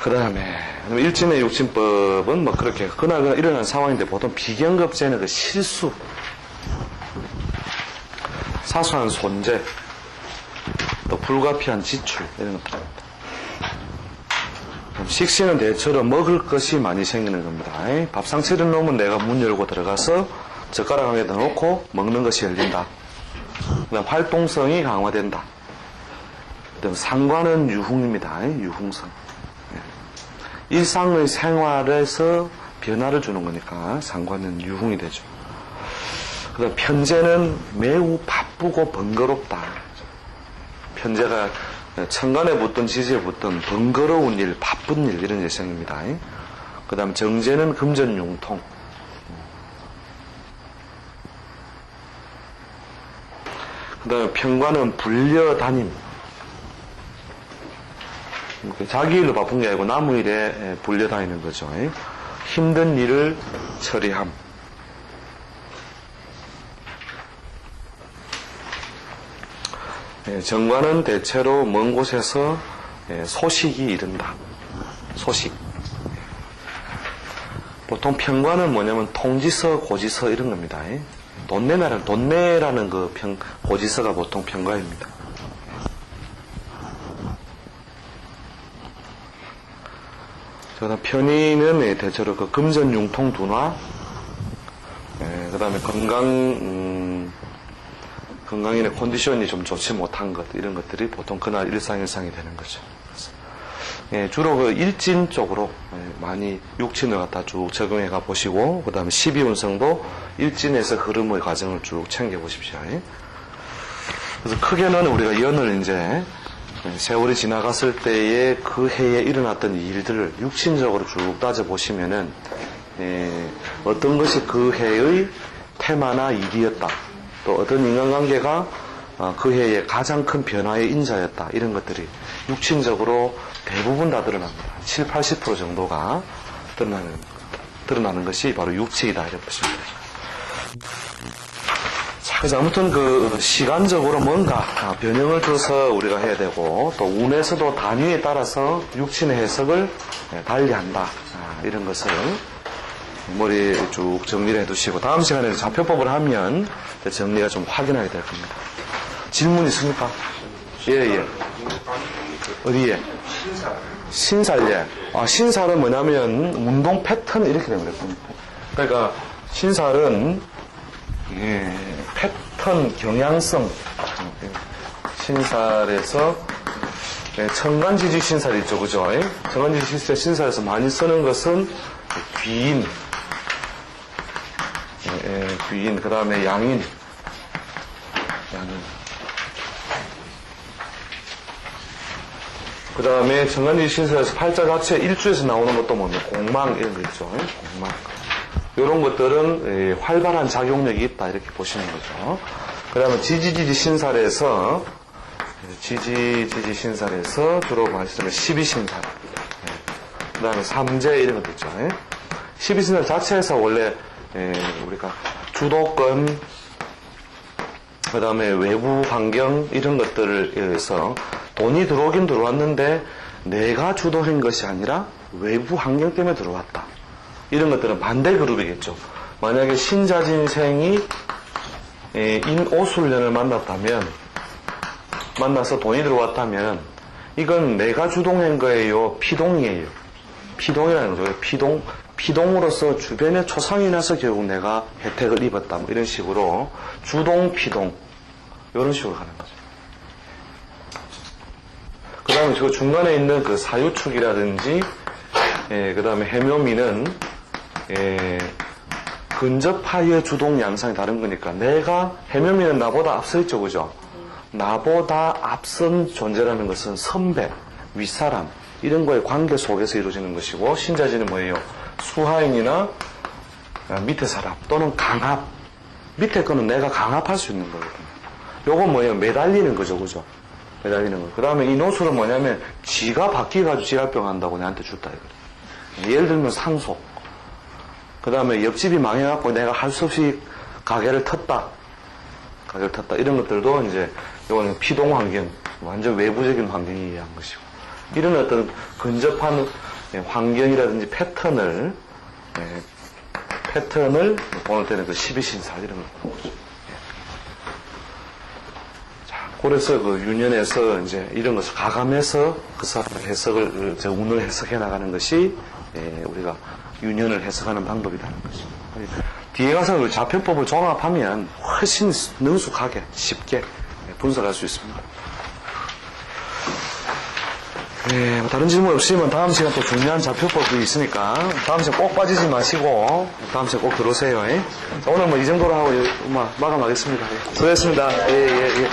그 다음에 일진의 육진법은 뭐 그렇게 그날 일어난 상황인데 보통 비경급제는 그 실수, 사소한 손재, 또 불가피한 지출 이런 것들입니다. 식신은 대체로 먹을 것이 많이 생기는 겁니다. 밥상 차려놓으면 내가 문 열고 들어가서 젓가락 한 개다 놓고 먹는 것이 열린다. 그 다음 활동성이 강화된다. 그 다음 상관은 유흥입니다. 유흥성. 일상의 생활에서 변화를 주는 거니까 상관은 유흥이 되죠. 그 다음 편재는 매우 바쁘고 번거롭다. 편재가 천간에 붙든 지지에 붙든 번거로운 일, 바쁜 일 이런 예상입니다. 그 다음 정재는 금전융통. 그 다음에 편관은 불려다님. 자기 일로 바쁜 게 아니고 남의 일에 불려다니는 거죠. 힘든 일을 처리함. 정관은 대체로 먼 곳에서 소식이 이른다. 소식. 보통 편관은 뭐냐면 통지서, 고지서 이런 겁니다. 돈 내라는 그 고지서가 보통 편관입니다. 그다음 편의는 대체로 그 금전융통 둔화, 그 다음에 건강인의 컨디션이 좀 좋지 못한 것, 이런 것들이 보통 그날 일상이 되는 거죠. 주로 그 일진 쪽으로 많이 육친을 갖다 쭉 적용해 가 보시고, 그 다음에 12운성도 일진에서 흐름의 과정을 쭉 챙겨 보십시오. 그래서 크게는 우리가 연을 이제 세월이 지나갔을 때에 그 해에 일어났던 일들을 육신적으로 쭉 따져보시면은, 어떤 것이 그 해의 테마나 일이었다. 또 어떤 인간관계가 그 해에 가장 큰 변화의 인자였다. 이런 것들이 육신적으로 대부분 다 드러납니다. 7, 80% 정도가 드러나는 것이 바로 육체이다. 이렇게 보시면 되죠. 그래서 아무튼 그 시간적으로 뭔가 변형을 줘서 우리가 해야 되고, 또 운에서도 단위에 따라서 육신의 해석을 달리한다. 이런 것을 머리에 쭉 정리를 해두시고, 다음 시간에 좌표법을 하면 정리가 좀 확인하게 될 겁니다. 질문 있습니까? 예. 어디에? 신살. 신살은 뭐냐면 운동 패턴 이렇게 됩니다. 그러니까 신살은 패턴, 경향성. 신살에서 천간지지 신살이 있죠, 그죠? 천간지지 신살에서 많이 쓰는 것은 귀인, 그 다음에 양인. 그 다음에 천간지지 신살에서 팔자 자체 일주에서 나오는 것도 뭡니까? 공망 이런 거 있죠. 공망. 이런 것들은 활발한 작용력이 있다 이렇게 보시는 거죠. 그 다음에 지지지지 신살에서 주로 말씀드리면 12신살, 그 다음에 삼재 이런 것도 있죠. 12신살 자체에서 원래 우리가 주도권, 그 다음에 외부 환경 이런 것들을 위해서 돈이 들어오긴 들어왔는데 내가 주도한 것이 아니라 외부 환경 때문에 들어왔다. 이런 것들은 반대 그룹이겠죠. 만약에 신자진생이 인오술년을 만나서 돈이 들어왔다면 이건 내가 주동한 거예요? 피동이에요? 피동이라는 거죠. 피동으로서 주변에 초상이 나서 결국 내가 혜택을 입었다. 뭐 이런 식으로 주동, 피동 이런 식으로 가는 거죠. 그 다음에 저 중간에 있는 그 사유축이라든지 그 다음에 해묘미는 근접하여 주동 양상이 다른 거니까 내가 해묘미는 나보다 앞서 있죠, 그죠? 나보다 앞선 존재라는 것은 선배, 윗사람 이런 거의 관계 속에서 이루어지는 것이고, 신자지는 뭐예요? 수하인이나 밑에 사람 또는 강압, 밑에 거는 내가 강압할 수 있는 거거든요. 요건 뭐예요? 매달리는 거죠, 그죠? 매달리는 거. 그 다음에 이 노술은 뭐냐면 지가 바뀌어가지고 지랄병 한다고 내한테 줬다 이거예요. 예를 들면 상속, 그 다음에 옆집이 망해갖고 내가 할 수 없이 가게를 텄다. 이런 것들도 이제, 이거는 피동 환경, 완전 외부적인 환경에 의한 것이고, 이런 어떤 근접한 환경이라든지 패턴을 보는 때는 그 12신사 이런 걸 보죠. 자, 그래서 그 유년에서 이제 이런 것을 가감해서 그 사람의 해석을, 운을 해석해 나가는 것이 우리가 유년을 해석하는 방법이라는 거죠. 뒤에 가서 그 좌표법을 종합하면 훨씬 능숙하게 쉽게 분석할 수 있습니다. 네, 다른 질문 없으면 다음 시간 또 중요한 좌표법이 있으니까 다음 시간 꼭 빠지지 마시고 다음 시간 꼭 들어오세요. 자, 오늘 뭐 이 정도로 하고 마감하겠습니다. 수고했습니다. 예.